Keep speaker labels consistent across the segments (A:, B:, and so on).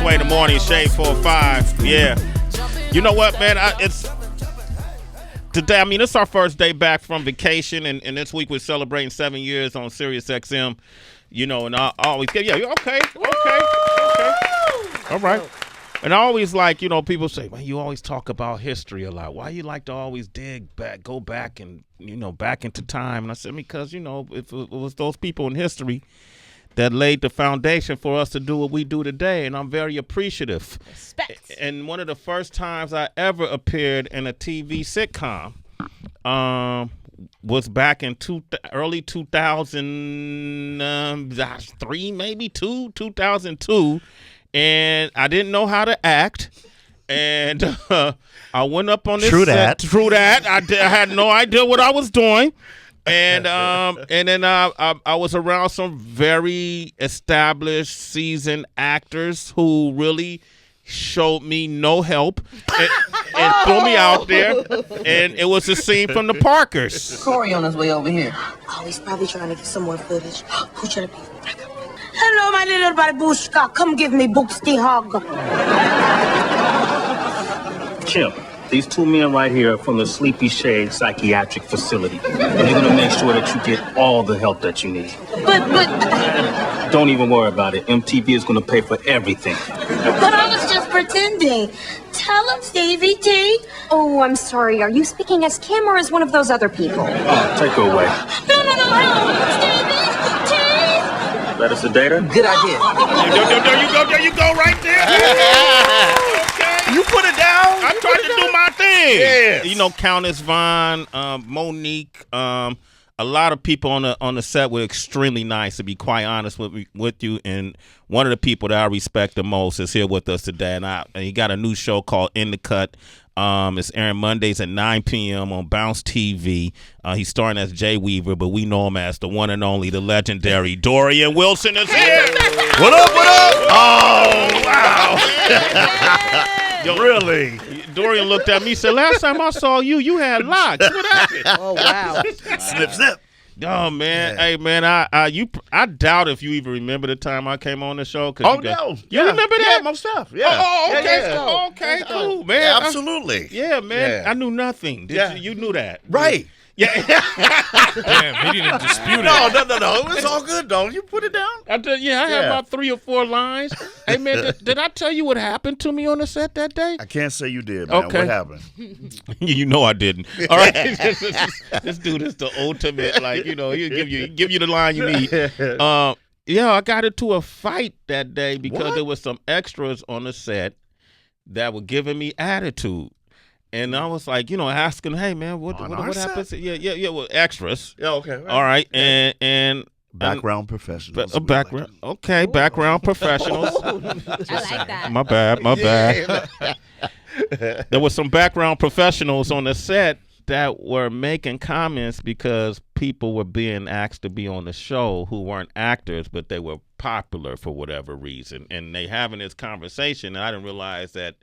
A: Way in the morning, Shade 4-5. Yeah. You know what, man? It's today. I mean, it's our first day back from vacation, and this week we're celebrating 7 years on Sirius XM. You know, and I always get, okay. All right. And I always like, people say, man, you always talk about history a lot. Why you like to always go back and, back into time? And I said, because, if it was those people in history that laid the foundation for us to do what we do today, and I'm very appreciative.
B: Respect.
A: And one of the first times I ever appeared in a TV sitcom was back in early 2003, maybe 2002, and I didn't know how to act. And I went up on this set. True that. I had no idea what I was doing. And then I was around some very established, seasoned actors who really showed me no help and threw me out there. And it was a scene from the Parkers.
C: Corey on his way over here.
D: Oh, he's probably trying to get some more footage. Who should it be?
C: Hello, my little babushka. Come give me books the hug.
E: Chip, these two men right here are from the Sleepy Shade Psychiatric Facility. And they're going to make sure that you get all the help that you need.
C: But...
E: Don't even worry about it. MTV is going to pay for everything.
C: But I was just pretending. Tell him, Stevie T.
D: Oh, I'm sorry. Are you speaking as Kim or as one of those other people?
E: Oh, take her away.
C: No. Stevie T.
E: Better sedate her?
C: Good idea.
A: There you go right there. Okay.
F: You put it down.
A: I tried to do my thing.
F: Yes.
A: Countess Vaughn, Monique, a lot of people on the set were extremely nice, to be quite honest with you. And one of the people that I respect the most is here with us today. And he got a new show called In the Cut. It's airing Mondays at 9 p.m. on Bounce TV. He's starring as Jay Weaver, but we know him as the one and only, the legendary Dorien Wilson is here.
F: What up? Oh, wow.
A: Really? Dorian looked at me and said, last time I saw you, you had locks. What happened?
B: Oh, wow.
F: Snip.
A: Oh, man. Yeah. Hey, man, I doubt if you even remember the time I came on the show.
F: No.
A: You remember that?
F: Yeah, most stuff. Yeah.
A: Oh, okay.
F: Yeah.
A: Okay, cool, man.
F: Yeah, absolutely.
A: Man.
F: Yeah.
A: I knew nothing. You knew that.
F: Right.
A: Yeah.
G: Damn, he didn't dispute it.
F: No. It was all good, though. You put it down.
A: I had about 3 or 4 lines. Hey, man, did I tell you what happened to me on the set that day?
F: I can't say you did, man.
A: Okay.
F: What happened?
A: You know I didn't. All right. This dude is the ultimate, he'll give you the line you need. I got into a fight that day because there was some extras on the set that were giving me attitude. And I was like, asking, hey, man, what happens? Yeah, well, extras.
F: Yeah, okay.
A: All right. And
F: background professionals.
A: Background professionals.
B: I like that.
A: My bad. There were some background professionals on the set that were making comments because people were being asked to be on the show who weren't actors, but they were popular for whatever reason. And they having this conversation, and I didn't realize that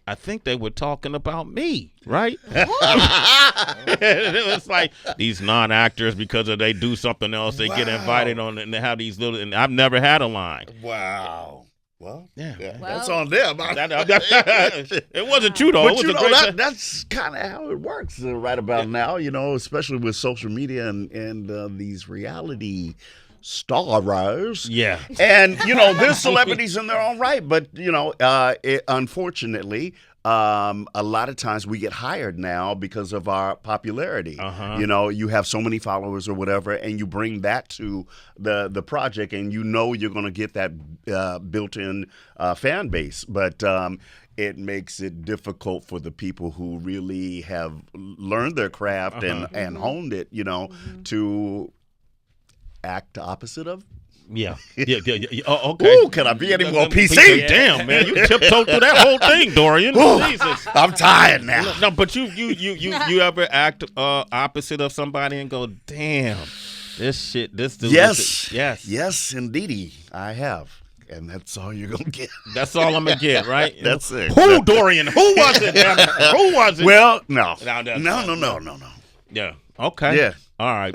A: I think they were talking about me, right? It was like these non-actors, because they do something else, they get invited on, and they have these little. And I've never had a line.
F: Wow. Well,
A: yeah.
F: That's on them.
A: It wasn't you though.
F: But
A: it was
F: that's kind of how it works right about now. Especially with social media and these reality stars.
A: Yeah.
F: And, there's celebrities in their own right. But, unfortunately, a lot of times we get hired now because of our popularity. You have so many followers or whatever, and you bring that to the project, and you're going to get that built-in fan base. But it makes it difficult for the people who really have learned their craft and honed it, to act opposite of.
A: Yeah. Oh, okay.
F: Ooh, can I be any more PC?
A: Damn, man, you tiptoed through that whole thing, Dorian. Jesus,
F: I'm tired now.
A: No, but you ever act opposite of somebody and go, damn, this shit, this dude.
F: Yes, indeedy, I have. And that's all you're going to get.
A: That's all I'm going to get, right?
F: That's it.
A: Who, Dorian? Who was it? Who was it?
F: Well, no.
A: No.
F: No.
A: Yeah. Okay.
F: Yeah.
A: All right.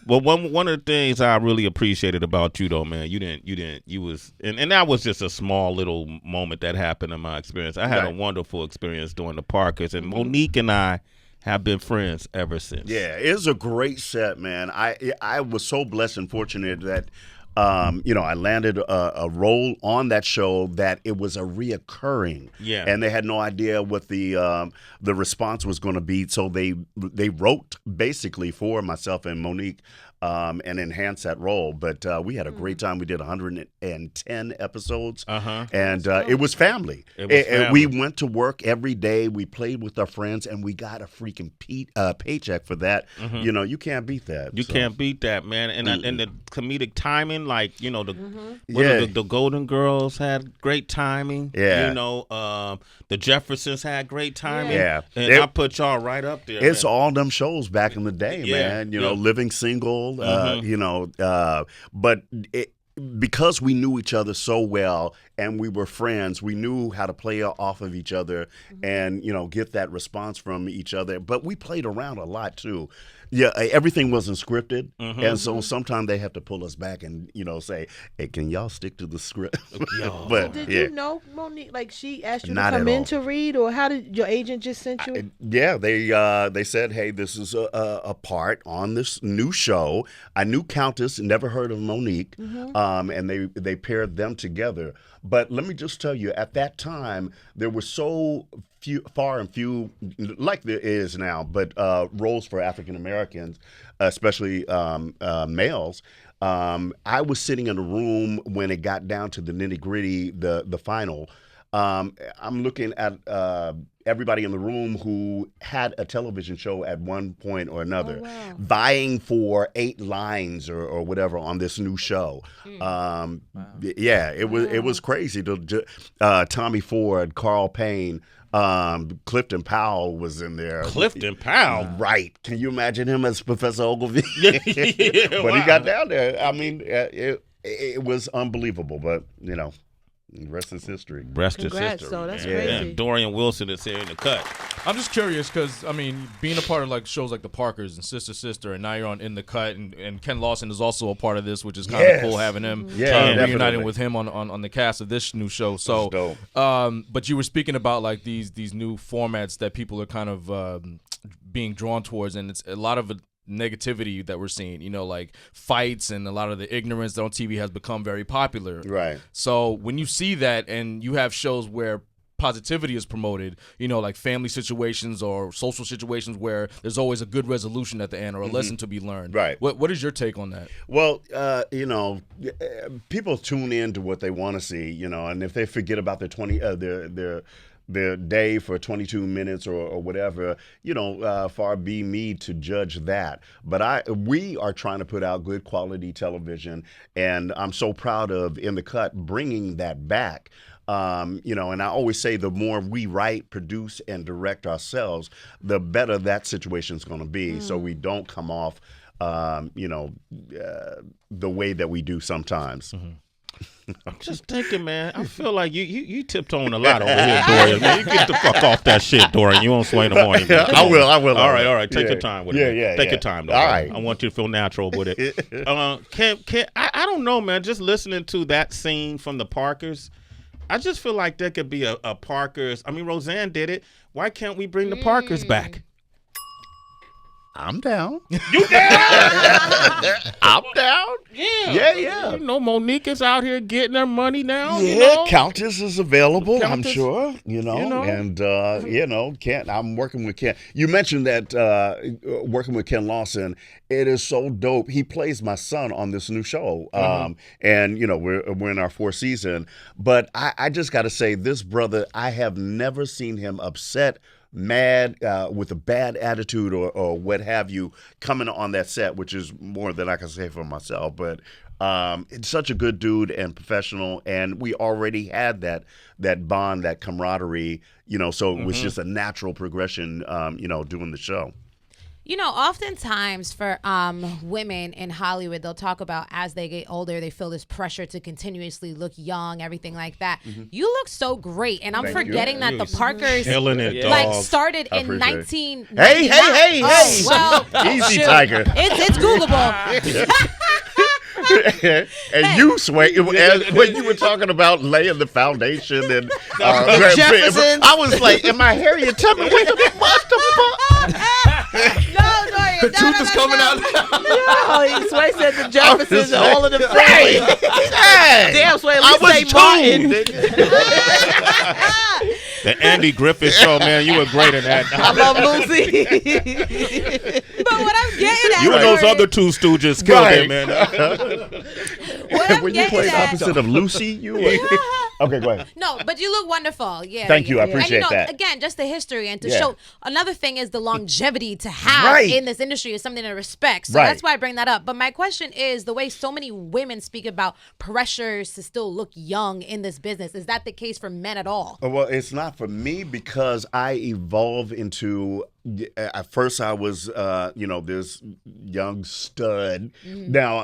A: Well, one of the things I really appreciated about you, though, man, you was, and that was just a small little moment that happened in my experience. I had a wonderful experience doing the Parkers, and Monique and I have been friends ever since.
F: Yeah, it was a great set, man. I was so blessed and fortunate that I landed a role on that show that it was a reoccurring.
A: Yeah.
F: And they had no idea what the response was going to be, so they wrote basically for myself and Monique and enhanced that role. But we had a great time. We did 110 episodes, and it was family. We went to work every day. We played with our friends, and we got a freaking paycheck for that. You can't beat that.
A: You can't beat that, man. And the comedic timing, like the Golden Girls had great timing.
F: Yeah.
A: The Jeffersons had great timing.
F: Yeah.
A: And I put y'all right up there.
F: It's
A: man.
F: all them shows back in the day, man. Living Single. But because we knew each other so well and we were friends, we knew how to play off of each other and get that response from each other. But we played around a lot too. Yeah, everything wasn't scripted, and so sometimes they have to pull us back and say, "Hey, can y'all stick to the script?"
B: But did you know Monique? Like she asked you
F: Not
B: to come
F: at
B: in
F: all.
B: to read, or how did your agent just sent you?
F: They said, "Hey, this is a part on this new show." I knew Countess, never heard of Monique, and they paired them together. But let me just tell you, at that time, there were so far and few, like there is now, but roles for African Americans, especially males. I was sitting in a room when it got down to the nitty gritty, the final. I'm looking at everybody in the room who had a television show at one point or another, vying for 8 lines or whatever on this new show. Yeah, it was crazy. Tommy Ford, Carl Payne, Clifton Powell was in there.
A: Clifton Powell?
F: Right. Can you imagine him as Professor Oglevee? But he got down there. I mean, it was unbelievable, but, rest is history.
A: Rest is
B: Congrats,
A: history.
B: so that's
A: man.
B: crazy.
A: And Dorien Wilson is here in the cut.
G: I'm just curious because, being a part of like shows like The Parkers and Sister Sister, and now you're on In the Cut, and Ken Lawson is also a part of this, which is kind of cool having him reuniting with him on the cast of this new show. So,
F: dope.
G: But you were speaking about like these new formats that people are kind of being drawn towards, and it's a lot of negativity that we're seeing, like fights and a lot of the ignorance that on TV has become very popular.
F: Right.
G: So when you see that and you have shows where positivity is promoted, like family situations or social situations where there's always a good resolution at the end or a lesson to be learned.
F: Right.
G: What is your take on that?
F: Well, people tune in to what they want to see, and if they forget about their day for 22 minutes or whatever, far be me to judge that. But we are trying to put out good quality television, and I'm so proud of In the Cut bringing that back. And I always say the more we write, produce, and direct ourselves, the better that situation's going to be. So we don't come off, the way that we do sometimes.
A: I'm just thinking, man. I feel like you tiptoeing a lot over here, Dorien. Man, you get the fuck off that shit, Dorien. You won't sway in the morning. Man.
F: I will.
A: All right. Take your time with it. Take your time, though.
F: All right.
A: I want you to feel natural with it. I don't know, man. Just listening to that scene from the Parkers, I just feel like there could be a Parkers. I mean, Roseanne did it. Why can't we bring the Parkers back?
F: I'm down.
A: You down?
F: I'm down.
A: Yeah. Monique is out here getting her money now.
F: Yeah, Countess is available,
A: Countess,
F: I'm sure. And I'm working with Ken. You mentioned that working with Ken Lawson. It is so dope. He plays my son on this new show, and we're in our 4th season. But I just got to say, this brother, I have never seen him upset, mad, with a bad attitude or what have you, coming on that set, which is more than I can say for myself. But it's such a good dude and professional, and we already had that bond, that camaraderie, so it was just a natural progression, doing the show.
H: You know, oftentimes for women in Hollywood, they'll talk about as they get older, they feel this pressure to continuously look young, everything like that. You look so great, and I'm forgetting that the Parkers started in 1999.
F: Hey!
H: Well,
F: Easy, Tiger.
H: It's Googleable.
F: And you sway when you were talking about laying the foundation and
B: Jefferson.
F: I was like, "Am I Harriet Tubman? What the fuck?"
G: The tooth is coming out.
B: Yo, Sway said the Jeffersons and all of the family. Damn, Sway, at least say Martin.
A: The Andy Griffith Show, man, you were great in that.
B: I love Lucy.
H: But what I'm getting at,
A: you and those other two stooges killed it, man.
F: When you played opposite of Lucy, you were. Okay, go ahead.
H: No, but you look wonderful. Yeah.
F: Thank you. I appreciate
H: and,
F: that.
H: Again, just the history and to show. Another thing is the longevity to have in this industry is something to respect. So that's why I bring that up. But my question is the way so many women speak about pressures to still look young in this business. Is that the case for men at all?
F: Well, it's not for me because I evolved into. At first, I was, this young stud. Now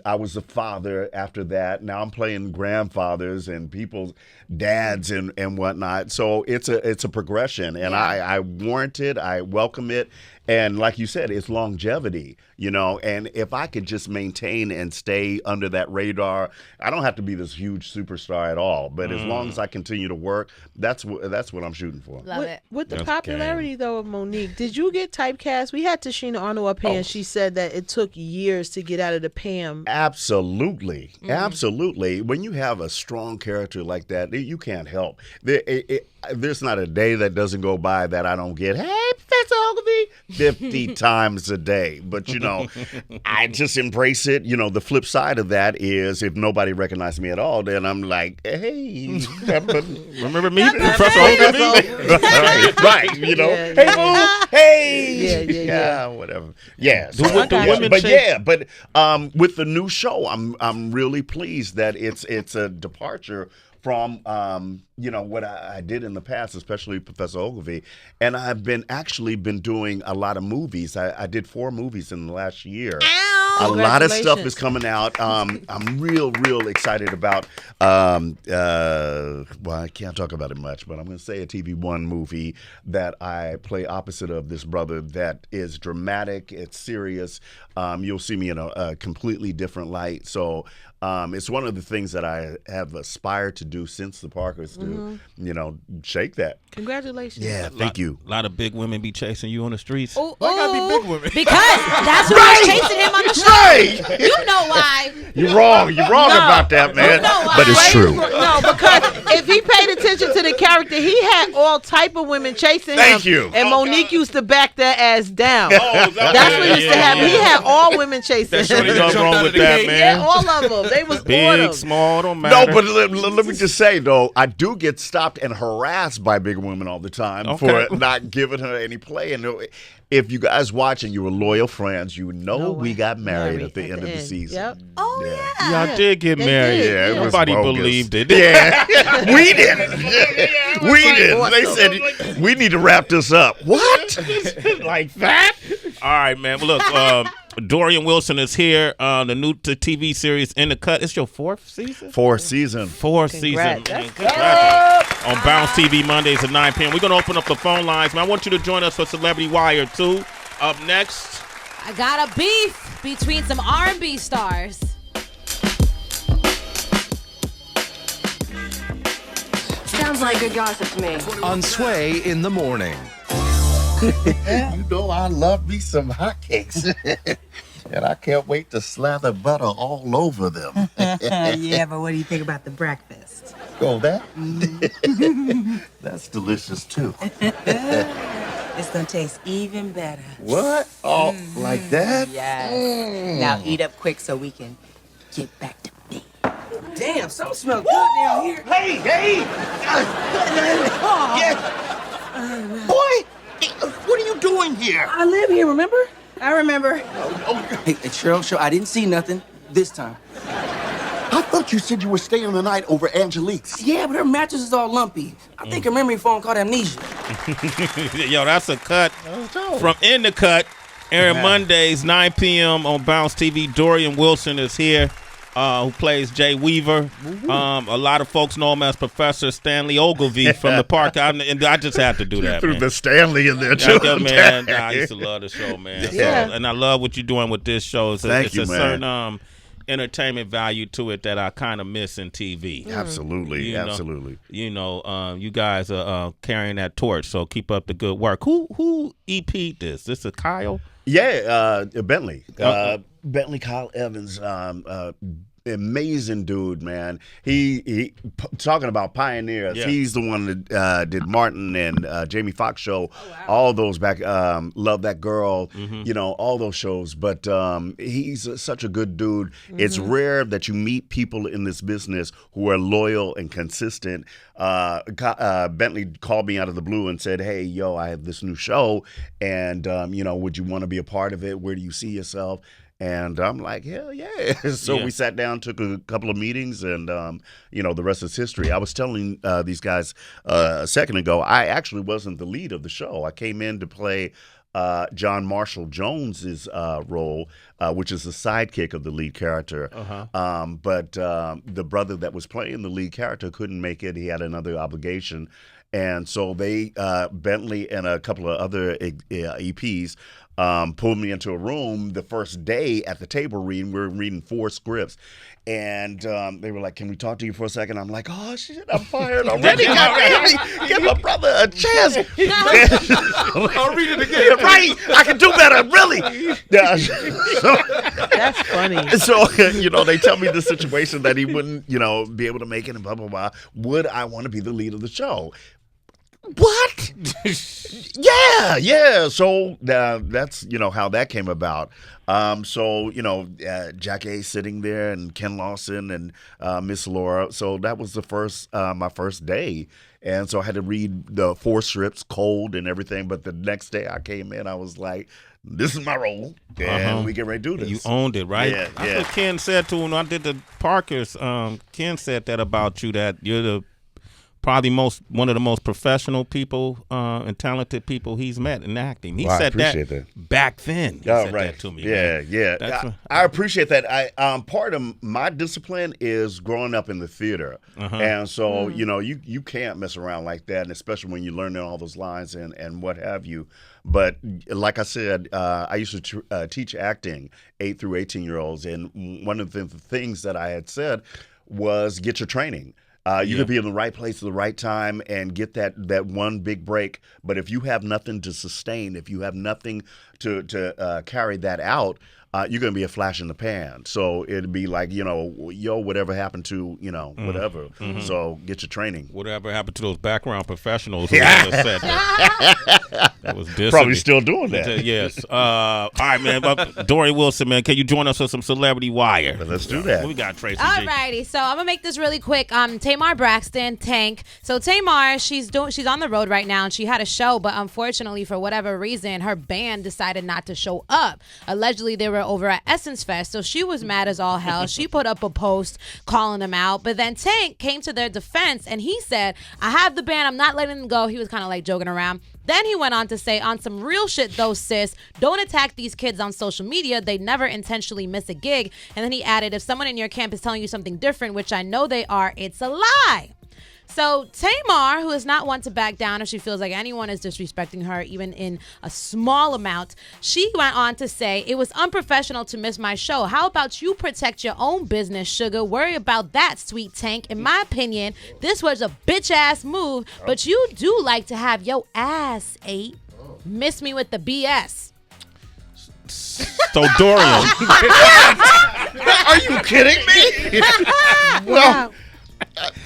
F: I was the father after that. Now I'm playing grandfathers and people's dads and whatnot. So it's a progression, and I warrant it. I welcome it. And like you said, it's longevity, and if I could just maintain and stay under that radar, I don't have to be this huge superstar at all. But as long as I continue to work, that's what I'm shooting for.
H: Love it.
B: With the popularity, though, of Monique, did you get typecast? We had Tashina Arnold up here, and she said that it took years to get out of the Pam.
F: Absolutely. Absolutely. When you have a strong character like that, you can't help. There's not a day that doesn't go by that I don't get, "Hey, Professor Oglevee," 50 times a day. But, I just embrace it. The flip side of that is if nobody recognizes me at all, then I'm like, "Hey, remember me, Professor Oglevee?" Right. "Hey, boo. Hey." Yeah, whatever. Yeah. So, with the new show, I'm really pleased that it's a departure from what I did in the past, especially Professor Oglevee, and I've been doing a lot of movies. I did 4 movies in the last year. A lot of stuff is coming out. I'm real excited about. I can't talk about it much, but I'm going to say a TV One movie that I play opposite of this brother that is dramatic. It's serious. You'll see me in a completely different light. So. It's one of the things that I have aspired to do since the Parkers to, shake that.
B: Congratulations.
F: Yeah, thank you.
A: A lot of big women be chasing you on the streets.
H: Why
G: gotta be big women?
H: Because that's who was chasing him on the street.
F: Right.
H: You know why.
F: You're wrong about that, man. But it's true.
B: No, because if he paid attention to the character, he had all type of women chasing him.
F: Thank you.
B: And Monique used to back that ass down.
A: That's
B: What used to happen. He had all women chasing him.
A: There's nothing wrong with that, man.
B: Yeah, all of them. They was
A: Big, small, don't matter.
F: No, but let me just say, though, I do get stopped and harassed by big women all the time for not giving her any play. And if you guys watch and you were loyal friends, we got married at the end of the season.
B: Yep.
H: Oh, yeah.
A: Y'all did get married.
F: Yeah, it was
A: Nobody
F: bogus.
A: believed it.
F: Yeah, we didn't. We didn't. They said, "We need to wrap this up." What? Like that?
A: All right, man. Well, look, Dorien Wilson is here. The new TV series In the Cut. It's your 4th season?
F: 4th season.
A: 4th season.
B: That's
A: Congrats. On Bounce TV Mondays at 9 p.m. We're going to open up the phone lines, man. I want you to join us for Celebrity Wire, too. Up next.
H: I got a beef between some R&B stars.
I: Sounds like good gossip to me.
J: On Sway in the Morning.
K: I love me some hotcakes. And I can't wait to slather butter all over them.
I: Yeah, but what do you think about the breakfast?
K: Oh, that? That's delicious, too.
I: It's gonna taste even better.
K: What? Oh, like that?
I: Yes. Now eat up quick so we can get back to me. Damn, something smells good down here.
K: Hey! Boy, what are you doing here?
I: I live here, remember? I remember. Hey, Cheryl, I didn't see nothing this time.
K: I thought you said you were staying the night over Angelique's.
I: Yeah, but her mattress is all lumpy. I think her memory phone caught amnesia.
A: Yo, that's a cut from In the Cut. Airing Mondays, 9 p.m. on Bounce TV. Dorien Wilson is here, who plays Jay Weaver. A lot of folks know him as Professor Stanley Oglevee from the park. And I just had to do that.
F: Threw
A: man.
F: the Stanley in there too,
A: man. I used to love the show, man.
F: Yeah.
A: So, and I love what you're doing with this show. It's
F: Thank you,
A: a
F: man.
A: certain entertainment value to it that I kind of miss in TV.
F: Absolutely, absolutely.
A: You guys are carrying that torch, so keep up the good work. Who EP'd this? This is Kyle?
F: Yeah, Bentley. Bentley Kyle Evans, amazing dude, man. He talking about pioneers.
A: Yeah.
F: He's the one that did Martin and Jamie Foxx show. All those back. Love That Girl. All those shows. But he's such a good dude. It's rare that you meet people in this business who are loyal and consistent. Bentley called me out of the blue and said, "Hey, yo, I have this new show, and would you want to be a part of it? Where do you see yourself?" And I'm like, hell yeah. So we sat down, took a couple of meetings, and, the rest is history. I was telling these guys a second ago, I actually wasn't the lead of the show. I came in to play John Marshall Jones's role, which is the sidekick of the lead character. But the brother that was playing the lead character couldn't make it. He had another obligation. And so they, Bentley and a couple of other EPs, pulled me into a room the first day at the table reading. We were reading 4 scripts. And they were like, "Can we talk to you for a second?" I'm like, "Oh, shit, I'm fired already. Give my brother a chance."
B: I'll read it again.
F: Right. I can do better, really.
B: That's funny.
F: So, they tell me the situation that he wouldn't, be able to make it and blah, blah, blah. Would I want to be the lead of the show? What? Yeah. So that's how that came about. Jack A sitting there and Ken Lawson and Miss Laura. So that was my first day, and so I had to read the 4 strips cold and everything. But the next day I came in, I was like, "This is my role, and we get ready to do this."
A: You owned it, right?
F: Yeah.
A: That's what Ken said to when I did the Parkers. Ken said that about you, that you're probably one of the most professional people and talented people he's met in acting. He said that back then. He said that to me.
F: Yeah. I appreciate that. Part of my discipline is growing up in the theater, and so you can't mess around like that, and especially when you're learning all those lines and what have you. But like I said, I used to teach acting 8 through 18-year-olds, and one of the things that I had said was get your training. You could be in the right place at the right time and get that one big break. But if you have nothing to sustain, if you have nothing to carry that out, you're going to be a flash in the pan. So it'd be like, whatever happened to, whatever. So get your training.
A: Whatever happened to those background professionals who said that? That was
F: probably still doing that.
A: Yes. All right, man. Dorien Wilson, man, can you join us with some Celebrity Wire?
F: Let's do that.
A: What we got, Tracy?
H: All righty. So I'm gonna make this really quick. Tamar Braxton, Tank. So Tamar, she's on the road right now, and she had a show, but unfortunately, for whatever reason, her band decided not to show up. Allegedly, they were over at Essence Fest, so she was mad as all hell. She put up a post calling them out, but then Tank came to their defense, and he said, "I have the band. I'm not letting them go." He was kind of like joking around. Then he went on to say, "On some real shit though, sis, don't attack these kids on social media. They never intentionally miss a gig." And then he added, "If someone in your camp is telling you something different, which I know they are, it's a lie." So Tamar, who is not one to back down if she feels like anyone is disrespecting her, even in a small amount, she went on to say, "It was unprofessional to miss my show. How about you protect your own business, sugar? Worry about that, sweet Tank. In my opinion, this was a bitch-ass move, but you do like to have your ass ate. Miss me with the BS."
A: So Dorien.
F: Are you kidding me?
H: Wow.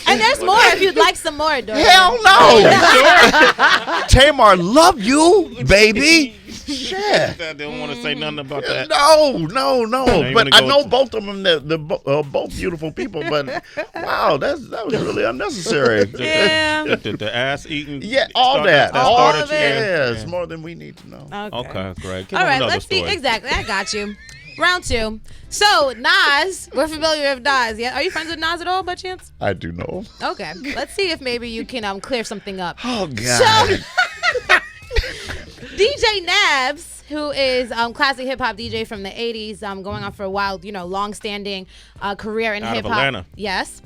H: And there's more if you'd like some more, Dorien.
F: Hell no. Tamar, love you, baby. Shit.
A: They don't want to say nothing about that.
F: No. But I know both of them, they're both beautiful people, but wow, that was really unnecessary.
H: Yeah.
A: The ass eating.
F: Yeah, all that.
H: All of it.
F: Yeah, it's more than we need to know.
A: Okay, great.
H: All right, let's see. Exactly. I got you. Round 2. So, Nas, we're familiar with Nas. Yeah, are you friends with Nas at all, by chance?
F: I do know.
H: Okay, let's see if maybe you can clear something up.
F: Oh God.
H: So, DJ Nabs who is classic hip hop DJ from the 80s, going on for a while, long-standing career in hip hop.
A: Atlanta.
H: Yes.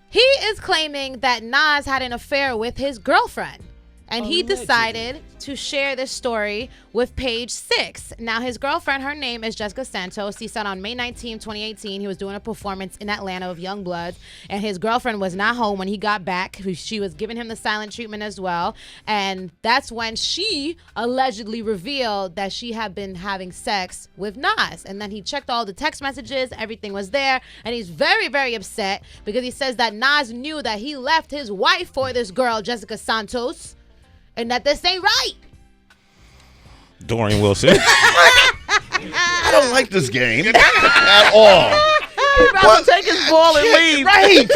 H: He is claiming that Nas had an affair with his girlfriend. And he decided to share this story with Page Six. Now, his girlfriend, her name is Jessica Santos. He said on May 19, 2018, he was doing a performance in Atlanta of Young Bloods, and his girlfriend was not home when he got back. She was giving him the silent treatment as well. And that's when she allegedly revealed that she had been having sex with Nas. And then he checked all the text messages. Everything was there. And he's very, very upset because he says that Nas knew that he left his wife for this girl, Jessica Santos, and that this ain't right.
A: Dorien Wilson.
F: I don't like this game at all.
B: He's about to take his ball and leave.
F: Right.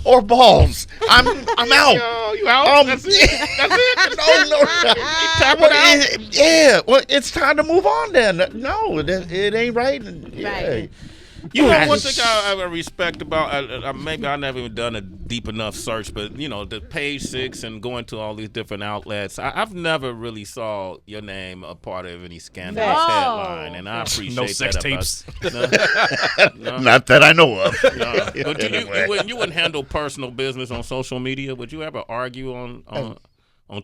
F: Or balls. I'm out.
A: You out? That's it.
F: No.
A: Tap it out.
F: Yeah. Well, it's time to move on then. No, it ain't right. Yeah.
H: Right.
A: You know, one thing I respect about, maybe I never even done a deep enough search, but, the Page Six and going to all these different outlets, I've never really saw your name a part of any scandalous headline, and I appreciate
G: no sex
A: that.
G: tapes.
F: No. Not that I know of.
A: No. But you wouldn't handle personal business on social media? Would you ever argue on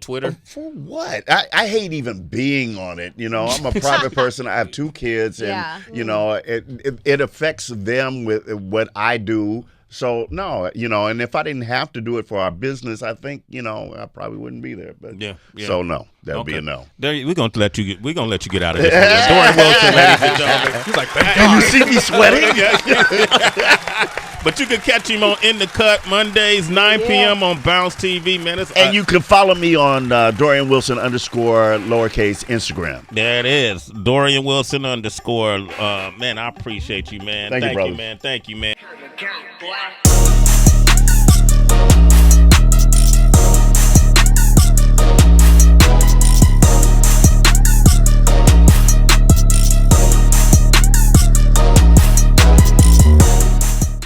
A: Twitter?
F: For what? I hate even being on it. I'm a private person. I have 2 kids, and it affects them with what I do. So no, and if I didn't have to do it for our business, I think I probably wouldn't be there. But
A: yeah.
F: So no, that'll be a no.
A: We're gonna let you get out of here. Dorien Wilson, ladies and gentlemen.
G: He's like,
F: and you see me sweating.
A: But you can catch him on In the Cut Mondays, 9 p.m. on Bounce TV, man.
F: And you can follow me on Dorien Wilson _ lowercase Instagram.
A: There it is, Dorien Wilson _ man. I appreciate you, man.
F: Thank you, brother.
A: Man. Thank you, man.